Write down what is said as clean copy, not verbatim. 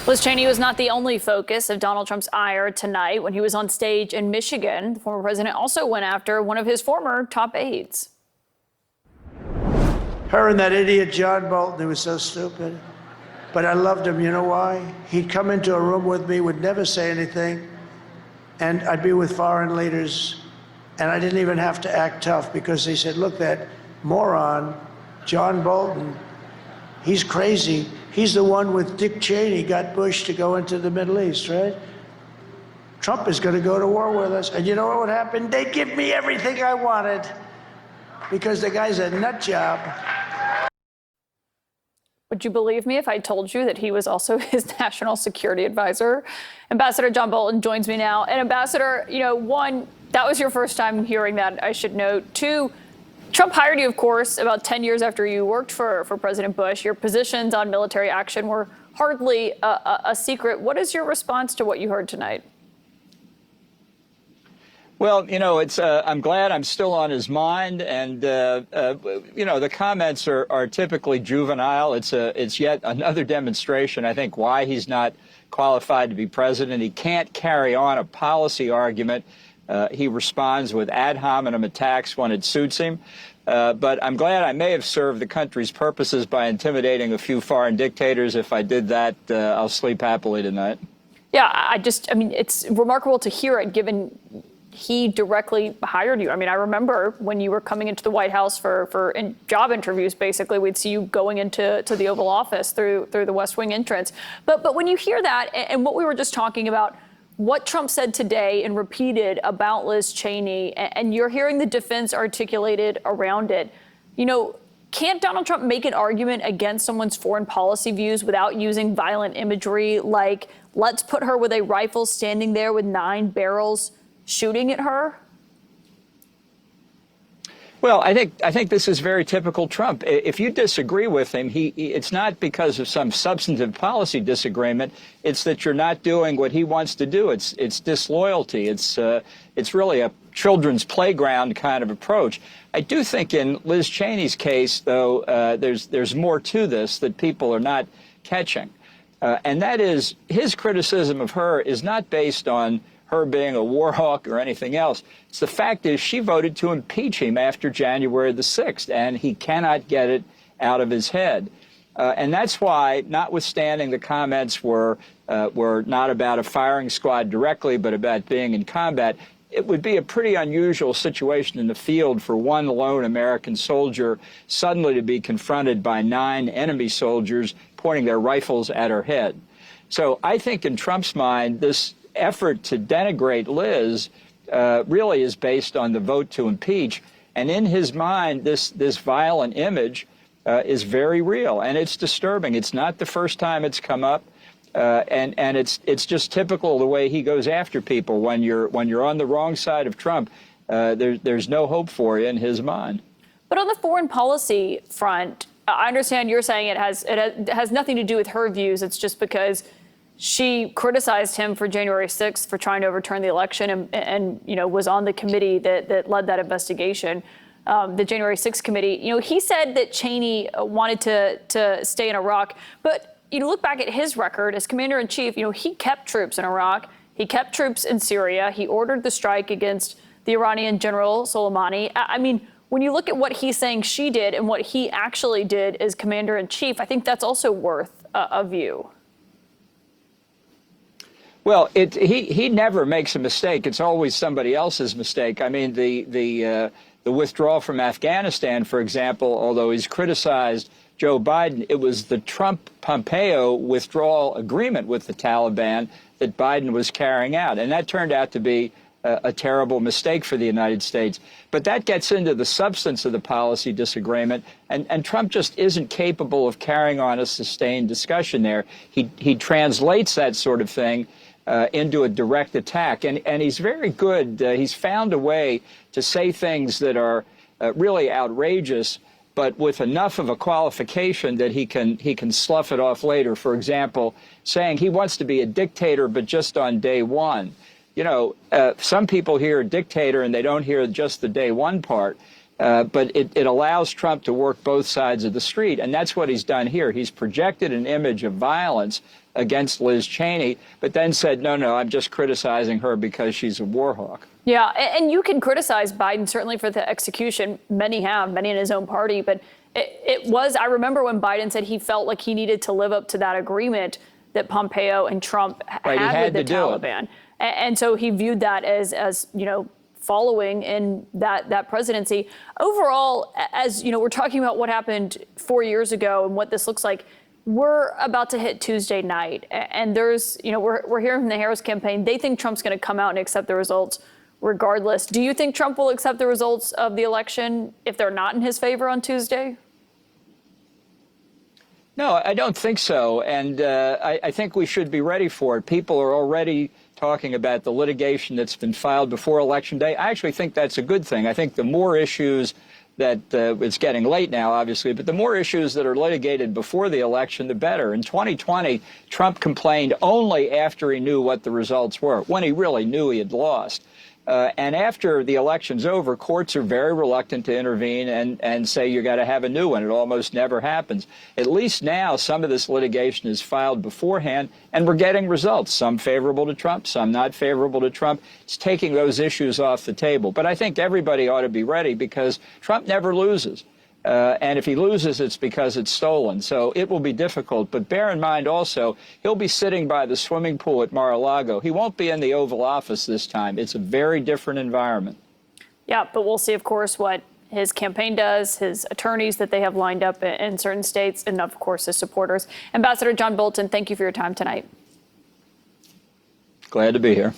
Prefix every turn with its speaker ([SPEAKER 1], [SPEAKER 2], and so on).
[SPEAKER 1] Liz Cheney was not the only focus of Donald Trump's ire tonight. When he was on stage in Michigan, the former president also went after one of his former top aides.
[SPEAKER 2] Her and that idiot John Bolton, he was so stupid. But I loved him. You know why? He'd come into a room with me, would never say anything, and I'd be with foreign leaders, and I didn't even have to act tough because they said, look, that moron, John Bolton, he's crazy. He's the one with Dick Cheney got Bush to go into the Middle East, right? Trump is going to go to war with us. And you know what would happen? They'd give me everything I wanted because the guy's a nut job.
[SPEAKER 1] Would you believe me if I told you that he was also his national security advisor? Ambassador John Bolton joins me now. And Ambassador, one, that was your first time hearing that, I should note. Two, Trump hired you, of course, about 10 years after you worked for President Bush. Your positions on military action were hardly a secret. What is your response to what you heard tonight?
[SPEAKER 3] Well, it's I'm glad I'm still on his mind. And, the comments are typically juvenile. It's yet another demonstration, I think, why he's not qualified to be president. He can't carry on a policy argument. He responds with ad hominem attacks when it suits him. But I'm glad I may have served the country's purposes by intimidating a few foreign dictators. If I did that, I'll sleep happily tonight.
[SPEAKER 1] Yeah, it's remarkable to hear it, given he directly hired you. I remember when you were coming into the White House for job interviews, basically, we'd see you going into the Oval Office through the West Wing entrance. But when you hear that, and what we were just talking about, what Trump said today and repeated about Liz Cheney, and you're hearing the defense articulated around it, can't Donald Trump make an argument against someone's foreign policy views without using violent imagery like, let's put her with a rifle standing there with 9 barrels shooting at her?
[SPEAKER 3] Well, I think this is very typical Trump. If you disagree with him, it's not because of some substantive policy disagreement. It's that you're not doing what he wants to do. It's disloyalty. It's really a children's playground kind of approach. I do think in Liz Cheney's case, though, there's more to this that people are not catching, and that is his criticism of her is not based on her being a war hawk or anything else. It's the fact is she voted to impeach him after January the 6th, and he cannot get it out of his head. And that's why, notwithstanding the comments were not about a firing squad directly, but about being in combat, it would be a pretty unusual situation in the field for one lone American soldier suddenly to be confronted by 9 enemy soldiers pointing their rifles at her head. So I think in Trump's mind, this effort to denigrate Liz really is based on the vote to impeach. And in his mind, this violent image is very real, and it's disturbing. It's not the first time it's come up, and it's just typical the way he goes after people. When you're on the wrong side of Trump, there's no hope for you in his mind.
[SPEAKER 1] But on the foreign policy front, I understand you're saying it has nothing to do with her views. It's just because she criticized him for January 6th for trying to overturn the election and was on the committee that led that investigation, the January 6th committee. He said that Cheney wanted to stay in Iraq. But look back at his record as commander in chief. He kept troops in Iraq. He kept troops in Syria. He ordered the strike against the Iranian general Soleimani. When you look at what he's saying she did and what he actually did as commander in chief, I think that's also worth a view.
[SPEAKER 3] Well, he never makes a mistake. It's always somebody else's mistake. The withdrawal from Afghanistan, for example, although he's criticized Joe Biden, it was the Trump-Pompeo withdrawal agreement with the Taliban that Biden was carrying out. And that turned out to be a terrible mistake for the United States. But that gets into the substance of the policy disagreement, and Trump just isn't capable of carrying on a sustained discussion there. He translates that sort of thing into a direct attack. And he's very good. He's found a way to say things that are really outrageous, but with enough of a qualification that he can slough it off later. For example, saying he wants to be a dictator, but just on day one. Some people hear dictator and they don't hear just the day one part. But it allows Trump to work both sides of the street. And that's what he's done here. He's projected an image of violence against Liz Cheney, but then said, no, I'm just criticizing her because she's a war hawk.
[SPEAKER 1] Yeah, and you can criticize Biden certainly for the execution. Many have, many in his own party. But it was, I remember when Biden said he felt like he needed to live up to that agreement that Pompeo and Trump had with the Taliban. And so he viewed that as following in that presidency. Overall, as we're talking about what happened 4 years ago and what this looks like, we're about to hit Tuesday night. And there's, we're hearing from the Harris campaign, they think Trump's going to come out and accept the results regardless. Do you think Trump will accept the results of the election if they're not in his favor on Tuesday?
[SPEAKER 3] No, I don't think so. And I think we should be ready for it. People are already talking about the litigation that's been filed before Election Day. I actually think that's a good thing. I think the more issues that it's getting late now, obviously, but the more issues that are litigated before the election, the better. In 2020, Trump complained only after he knew what the results were, when he really knew he had lost. And after the election's over, courts are very reluctant to intervene and say you got to have a new one. It almost never happens. At least now some of this litigation is filed beforehand, and we're getting results, some favorable to Trump, some not favorable to Trump. It's taking those issues off the table. But I think everybody ought to be ready because Trump never loses. And if he loses, it's because it's stolen. So it will be difficult. But bear in mind also, he'll be sitting by the swimming pool at Mar-a-Lago. He won't be in the Oval Office this time. It's a very different environment. Yeah,
[SPEAKER 1] but we'll see, of course, what his campaign does, his attorneys that they have lined up in certain states, and, of course, his supporters. Ambassador John Bolton, thank you for your time tonight.
[SPEAKER 3] Glad to be here.